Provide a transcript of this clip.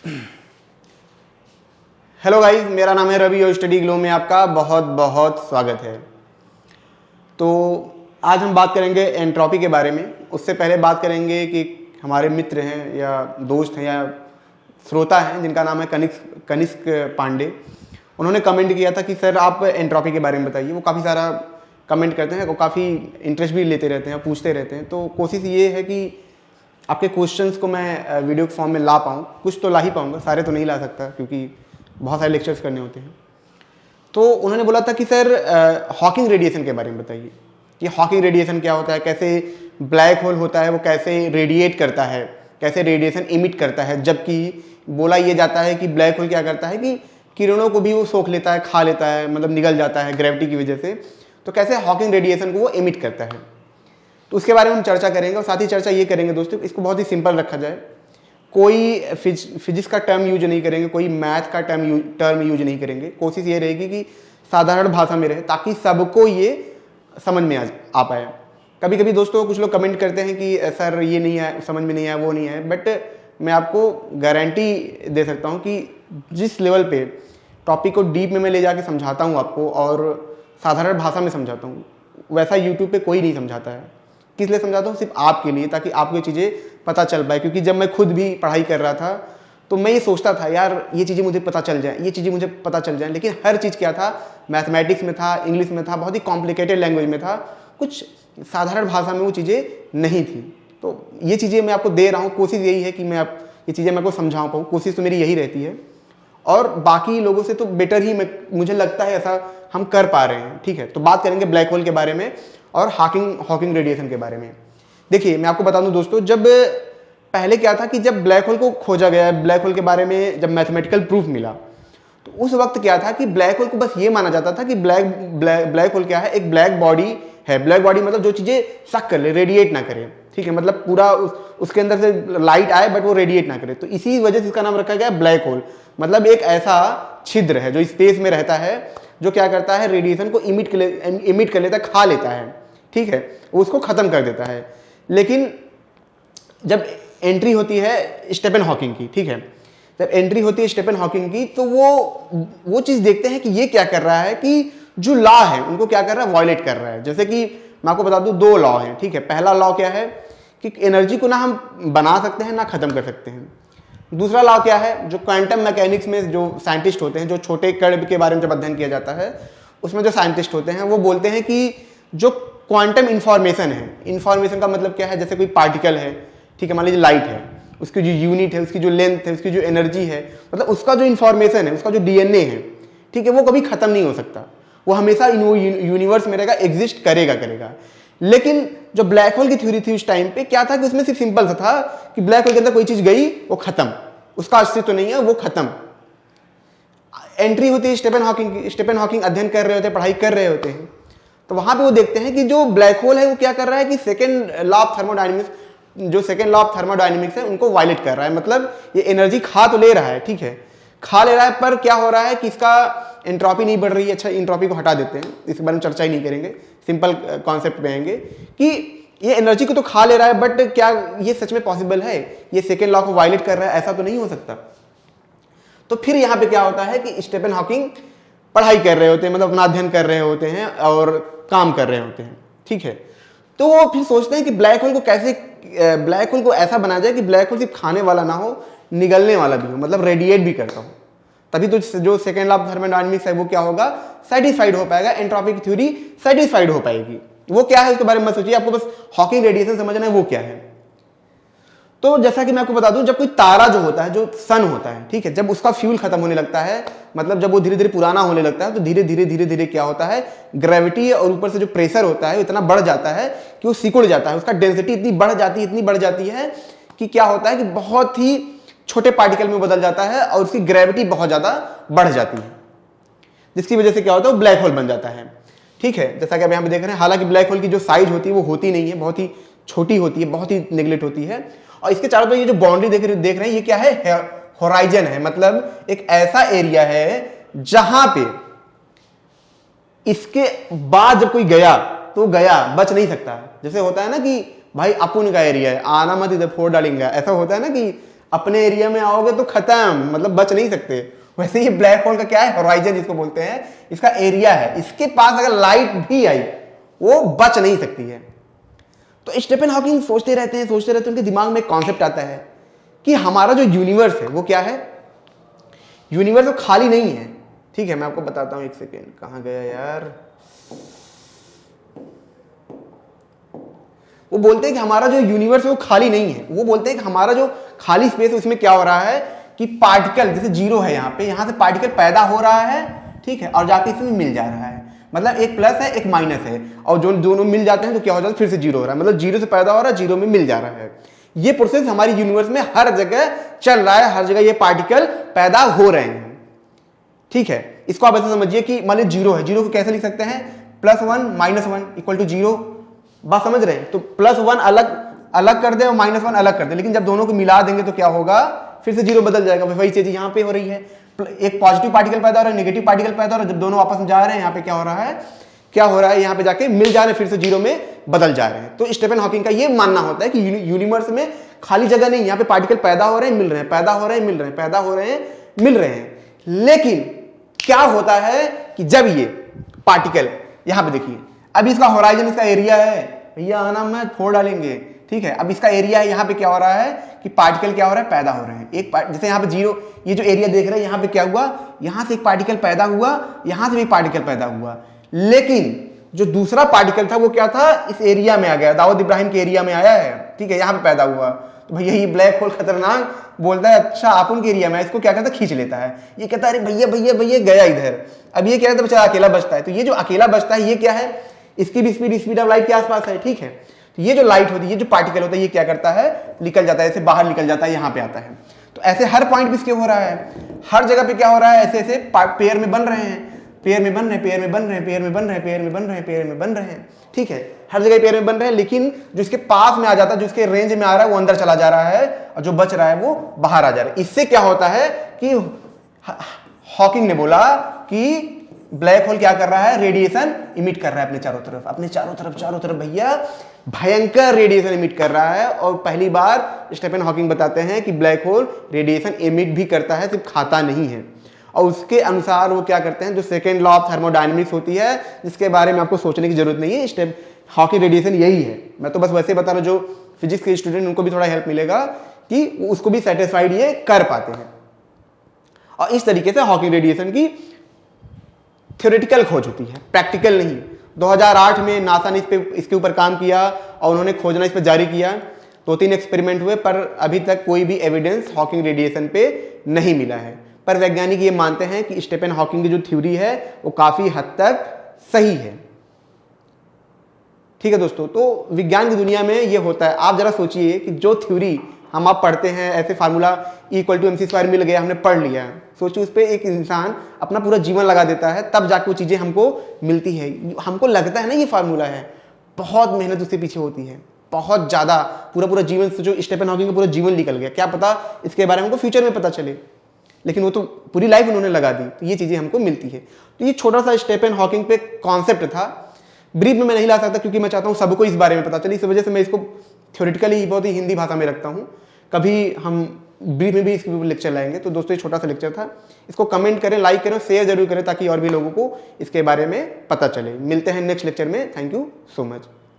Hello guys, मेरा नाम है रवि और स्टडी ग्लो में आपका बहुत बहुत स्वागत है। तो आज हम बात करेंगे एंट्रोपी के बारे में। उससे पहले बात करेंगे कि हमारे मित्र हैं या दोस्त हैं या श्रोता हैं जिनका नाम है कनिष्क पांडे। उन्होंने कमेंट किया था कि सर आप एंट्रोपी के बारे में बताइए। वो काफ़ी सारा कमेंट करते हैं, वो काफ़ी इंटरेस्ट भी लेते रहते हैं, पूछते रहते हैं। तो कोशिश ये है कि आपके क्वेश्चंस को मैं वीडियो के फॉर्म में ला पाऊँ। कुछ तो ला ही पाऊँगा, सारे तो नहीं ला सकता क्योंकि बहुत सारे लेक्चर्स करने होते हैं। तो उन्होंने बोला था कि सर हॉकिंग रेडिएशन के बारे में बताइए कि हॉकिंग रेडिएशन क्या होता है, कैसे ब्लैक होल होता है, वो कैसे रेडिएट करता है, कैसे रेडिएशन इमिट करता है। जबकि बोला ये जाता है कि ब्लैक होल क्या करता है कि किरणों को भी वो सोख लेता है, खा लेता है, मतलब निगल जाता है ग्रेविटी की वजह से। तो कैसे हॉकिंग रेडिएशन को वो इमिट करता है, तो उसके बारे में हम चर्चा करेंगे। और साथ ही चर्चा ये करेंगे दोस्तों, इसको बहुत ही सिंपल रखा जाए। कोई फिजिक्स का टर्म यूज नहीं करेंगे, कोई मैथ का टर्म यूज नहीं करेंगे। कोशिश ये रहेगी कि साधारण भाषा में रहे ताकि सबको ये समझ में आ पाए। कभी कभी दोस्तों कुछ लोग कमेंट करते हैं कि सर ये नहीं है, समझ में नहीं आया, वो नहीं है। बट मैं आपको गारंटी दे सकता हूँ कि जिस लेवल पे टॉपिक को डीप में मैं ले जाके समझाता हूँ आपको और साधारण भाषा में समझाता हूँ, वैसा यूट्यूब पे कोई नहीं समझाता है। किस लिए समझाता हूँ? सिर्फ आपके लिए, ताकि आपको ये चीज़ें पता चल पाए। क्योंकि जब मैं खुद भी पढ़ाई कर रहा था तो मैं ये सोचता था यार ये चीज़ें मुझे पता चल जाए, ये चीज़ें मुझे पता चल जाए। लेकिन हर चीज़ क्या था, मैथमेटिक्स में था, इंग्लिश में था, बहुत ही कॉम्प्लिकेटेड लैंग्वेज में था, कुछ साधारण भाषा में वो चीज़ें नहीं थी। तो ये चीज़ें मैं आपको दे रहा हूँ। कोशिश यही है कि मैं ये चीज़ें मैं आपको समझा पाऊँ। कोशिश तो मेरी यही रहती है और बाकी लोगों से तो बेटर ही मुझे लगता है ऐसा हम कर पा रहे हैं। ठीक है, तो बात करेंगे ब्लैक होल के बारे में और हॉकिंग रेडिएशन के बारे में। देखिए मैं आपको बता दूं दोस्तों, जब पहले क्या था कि जब ब्लैक होल को खोजा गया, ब्लैक होल के बारे में जब मैथमेटिकल प्रूफ मिला, तो उस वक्त क्या था कि ब्लैक होल को बस ये माना जाता था कि ब्लैक होल क्या है, एक ब्लैक बॉडी है। ब्लैक बॉडी मतलब जो चीज़ें सक कर ले, रेडिएट ना करे। ठीक है, मतलब पूरा उसके अंदर से लाइट आए बट वो रेडिएट ना करे। तो इसी वजह से इसका नाम रखा गया ब्लैक होल। मतलब एक ऐसा छिद्र है जो स्पेस में रहता है, जो क्या करता है, रेडिएशन को इमिट कर लेता है, खा लेता है। ठीक है, उसको खत्म कर देता है। लेकिन जब एंट्री होती है स्टीफन हॉकिंग की, ठीक है, जब एंट्री होती है स्टीफन हॉकिंग की, तो वो चीज देखते हैं कि ये क्या कर रहा है कि जो लॉ है उनको क्या कर रहा है, वायलेट कर रहा है। जैसे कि मैं आपको बता दूं, दो लॉ हैं। ठीक है, पहला लॉ क्या है कि एनर्जी को ना हम बना सकते हैं ना खत्म कर सकते हैं। दूसरा लॉ क्या है, जो क्वांटम मैकेनिक्स में जो साइंटिस्ट होते हैं, जो छोटे कण के बारे में जब अध्ययन किया जाता है उसमें जो साइंटिस्ट होते हैं वो बोलते हैं कि जो क्वांटम इंफॉर्मेशन है, इंफॉर्मेशन का मतलब क्या है, जैसे कोई पार्टिकल है, ठीक है, मान लीजिए लाइट है, उसकी जो यूनिट है, उसकी जो लेंथ है, उसकी जो एनर्जी है, मतलब उसका जो इंफॉर्मेशन है, उसका जो डीएनए है, ठीक है, वो कभी खत्म नहीं हो सकता। वो हमेशा यूनिवर्स में रहेगा, एग्जिस्ट करेगा। लेकिन जो ब्लैक होल की थ्योरी थी उस टाइम पे, क्या था कि उसमें सिर्फ सिंपल सा था कि ब्लैक होल के अंदर कोई चीज गई वो खत्म, उसका अस्तित्व नहीं है, वो खत्म। एंट्री होती है स्टीफन हॉकिंग की। स्टीफन हॉकिंग अध्ययन कर रहे होते हैं, पढ़ाई कर रहे होते हैं, तो वहां पे वो देखते हैं कि जो ब्लैक होल है वो क्या कर रहा है कि सेकंड लॉ ऑफ थर्मोडायनेमिक्स है उनको वायलेट कर रहा है। मतलब ये एनर्जी खा तो ले रहा है, ठीक है, खा ले रहा है, पर क्या हो रहा है कि इसका एंट्रोपी नहीं बढ़ रही है। अच्छा, एंट्रोपी को हटा देते हैं, इस बारे में चर्चा ही नहीं करेंगे, सिंपल कॉन्सेप्ट पे आएंगे कि ये एनर्जी को तो खा ले रहा है, बट क्या ये सच में पॉसिबल है, ये सेकेंड लॉ को वायलेट कर रहा है, ऐसा तो नहीं हो सकता। तो फिर यहाँ पे क्या होता है कि स्टीफन हॉकिंग पढ़ाई कर रहे होते हैं, मतलब अपना अध्ययन कर रहे होते हैं और काम कर रहे होते हैं। ठीक है, तो वो फिर सोचते हैं कि ब्लैक होल को ऐसा बनाया जाए कि ब्लैक होल सिर्फ खाने वाला ना हो, निगलने वाला भी हो, मतलब रेडिएट भी करता हो। तभी तो जो सेकेंड लॉ ऑफ थर्मोडायनेमिक्स है वो क्या होगा, सेटिस्फाइड हो पाएगा, एंट्रोपी की थ्योरी सेटिस्फाइड हो पाएगी। वो क्या है उसके बारे में मत सोचिए, आपको बस हॉकिंग रेडिएशन समझना है वो क्या है। तो जैसा कि मैं आपको बता दूं, जब कोई तारा जो होता है, जो सन होता है, ठीक है, जब उसका फ्यूल खत्म होने लगता है, मतलब जब वो धीरे धीरे पुराना होने लगता है, तो धीरे धीरे क्या होता है, ग्रेविटी और ऊपर से जो प्रेशर होता है इतना बढ़ जाता है कि वो सिकुड़ जाता है, उसका डेंसिटी इतनी बढ़ जाती है कि क्या होता है कि बहुत ही छोटे पार्टिकल में बदल जाता है और उसकी ग्रेविटी बहुत ज्यादा बढ़ जाती है, जिसकी वजह से क्या होता है, वो ब्लैक होल बन जाता है। ठीक है, जैसा कि आप यहाँ पे देख रहे हैं, हालांकि ब्लैक होल की जो साइज होती है वो होती नहीं है, बहुत ही छोटी होती है, बहुत ही नेग्लेक्ट होती है। और इसके चारों तरफ ये जो बाउंड्री देख रहे हैं, ये क्या है, होराइजन है, मतलब एक ऐसा एरिया है जहां पे इसके बाद जब कोई गया तो गया, बच नहीं सकता। जैसे होता है ना कि भाई अपुन का एरिया है, आना मत इधर फोड़ डालेंगे, ऐसा होता है ना कि अपने एरिया में आओगे तो खत्म, मतलब बच नहीं सकते। वैसे ये ब्लैक होल का क्या है, होराइजन जिसको बोलते हैं, इसका एरिया है, इसके पास अगर लाइट भी आई वो बच नहीं सकती है। तो स्टीफन हॉकिंग सोचते रहते हैं, उनके दिमाग में एक कॉन्सेप्ट आता है कि हमारा जो यूनिवर्स है वो क्या है, यूनिवर्स वो खाली नहीं है। ठीक है, मैं आपको बताता हूं, एक सेकेंड, कहां गया यार। वो बोलते हैं कि हमारा जो यूनिवर्स है वो खाली नहीं है। वो बोलते हैं कि हमारा जो खाली स्पेस है उसमें क्या हो रहा है कि पार्टिकल, जैसे जीरो है यहाँ पे, यहाँ से पार्टिकल पैदा हो रहा है, ठीक है, और जाके इसमें मिल जा रहा है। मतलब एक प्लस है एक माइनस है, और जो दोनों मिल जाते हैं तो क्या हो जाता है, फिर से जीरो हो रहा है। मतलब जीरो से पैदा हो रहा है, जीरो में मिल जा रहा है। ये प्रोसेस हमारी यूनिवर्स में हर जगह चल रहा है, हर जगह ये पार्टिकल पैदा हो रहे हैं। ठीक है, इसको आप ऐसे समझिए कि मान लीजिए जीरो है, जीरो को कैसे लिख सकते हैं, +1 -1 = 0। बात समझ रहे हैं? तो +1 अलग कर दे और -1 अलग कर दे, लेकिन जब दोनों को मिला देंगे तो क्या होगा, फिर से जीरो बदल जाएगा। वही चीज यहाँ पे हो रही है, एक पॉजिटिव पार्टिकल पैदा हो रहा है, नेगेटिव पार्टिकल पैदा हो रहा है, जब दोनों आपस में जा रहे हैं यहाँ पे क्या हो रहा है, यहाँ पे जाके मिल जा रहे हैं, फिर से जीरो में बदल जा रहे हैं। तो स्टीफन हॉकिंग का ये मानना होता है कि यूनिवर्स में खाली जगह नहीं, यहाँ पे पार्टिकल पैदा हो रहे हैं, मिल रहे हैं, पैदा हो रहे हैं, मिल रहे हैं, पैदा हो रहे हैं, मिल रहे हैं। लेकिन क्या होता है कि जब ये पार्टिकल, यहाँ पे देखिए, अब इसका होराइजन, इसका एरिया है, भैया आना मैं फोड़ डालेंगे, ठीक है। अब इसका एरिया है, यहाँ पे क्या हो रहा है कि पार्टिकल क्या हो रहा है, पैदा हो रहे हैं। एक जैसे यहाँ पे जीरो, ये जो एरिया देख रहे हैं, यहाँ पे क्या हुआ, यहाँ से एक पार्टिकल पैदा हुआ, यहाँ से भी पार्टिकल पैदा हुआ, लेकिन जो दूसरा पार्टिकल था वो क्या था, इस एरिया में आ गया, दाऊद इब्राहिम के एरिया में आया है, ठीक है, यहाँ पे पैदा हुआ। तो भैया ये ब्लैक होल खतरनाक बोलता है, अच्छा आप उनके एरिया में, इसको क्या कहता है, खींच लेता है। ये कहता है अरे भैया भैया भैया गया इधर। अब ये क्या है, तो बेचारा अकेला बचता है। तो ये जो अकेला बचता है ये क्या है, इसकी भी स्पीड ऑफ लाइट के आसपास है, ठीक है। तो ये जो लाइट होती है, ये जो पार्टिकल होता है, ये क्या करता है, निकल जाता है, ऐसे बाहर निकल जाता है, यहाँ पे आता है। तो ऐसे हर पॉइंट पे इसके हो रहा है, हर जगह पे क्या हो रहा है, ऐसे ऐसे पेयर में बन रहे हैं, पेयर में बन रहे हैं, पेयर में बन रहे हैं, पेयर में बन रहे हैं, पेयर में बन रहे हैं, पेयर में बन रहे हैं, ठीक है, हर जगह पेयर में बन रहे हैं। लेकिन जो इसके पास में आ जाता है, जो इसके रेंज में आ रहा है वो अंदर चला जा रहा है, और जो बच रहा है वो बाहर आ जा रहा है। इससे क्या होता है कि हॉकिंग ने बोला कि ब्लैक होल क्या कर रहा है, रेडिएशन इमिट कर रहा है अपने चारों तरफ भैया भयंकर रेडिएशन इमिट कर रहा है। और पहली बार स्टीफन हॉकिंग बताते हैं कि ब्लैक होल रेडिएशन इमिट भी करता है, सिर्फ खाता नहीं है। और उसके अनुसार वो क्या करते हैं, जो सेकेंड लॉ ऑफ थर्मोडायनेमिक्स होती है, जिसके बारे में आपको सोचने की जरूरत नहीं है, हॉकिंग रेडिएशन यही है। मैं तो बस वैसे बता रहा हूं, जो फिजिक्स के स्टूडेंट उनको भी थोड़ा हेल्प मिलेगा कि उसको भी सेटिस्फाइड ये कर पाते हैं। और इस तरीके से हॉकिंग रेडिएशन की थ्योरेटिकल खोज होती है, प्रैक्टिकल नहीं। 2008 में नासा ने इसके ऊपर काम किया और उन्होंने खोजना इस पर जारी किया। 2-3 एक्सपेरिमेंट हुए, पर अभी तक कोई भी एविडेंस हॉकिंग रेडिएशन पे नहीं मिला है। पर वैज्ञानिक ये मानते हैं कि स्टीफन हॉकिंग की जो थ्योरी है वो काफी हद तक सही है। ठीक है दोस्तों, तो विज्ञान की दुनिया में ये होता है। आप जरा सोचिए कि जो थ्योरी हम आप पढ़ते हैं, ऐसे फार्मूला E=mc² मिल गया, हमने पढ़ लिया, सोचिए उस पर एक इंसान अपना पूरा जीवन लगा देता है, तब जाके वो चीजें हमको मिलती है। हमको लगता है ना ये फार्मूला है, बहुत मेहनत उसके पीछे होती है, बहुत ज्यादा, पूरा जीवन। जो स्टीफन हॉकिंग का पूरा जीवन निकल गया, क्या पता इसके बारे में हमको फ्यूचर में पता चले, लेकिन वो तो पूरी लाइफ उन्होंने लगा दी, तो ये चीजें हमको मिलती है। तो ये छोटा सा स्टीफन हॉकिंग पे कॉन्सेप्ट था, ब्रीफ में मैं नहीं ला सकता क्योंकि मैं चाहता हूँ सबको इस बारे में पता चले, इस वजह से मैं इसको थ्योरेटिकली बहुत ही हिंदी भाषा में रखता हूँ। कभी हम ब्रीफ में भी इसके ऊपर लेक्चर लाएंगे। तो दोस्तों ये छोटा सा लेक्चर था, इसको कमेंट करें, लाइक करें, शेयर जरूर करें ताकि और भी लोगों को इसके बारे में पता चले। मिलते हैं नेक्स्ट लेक्चर में। Thank you so much.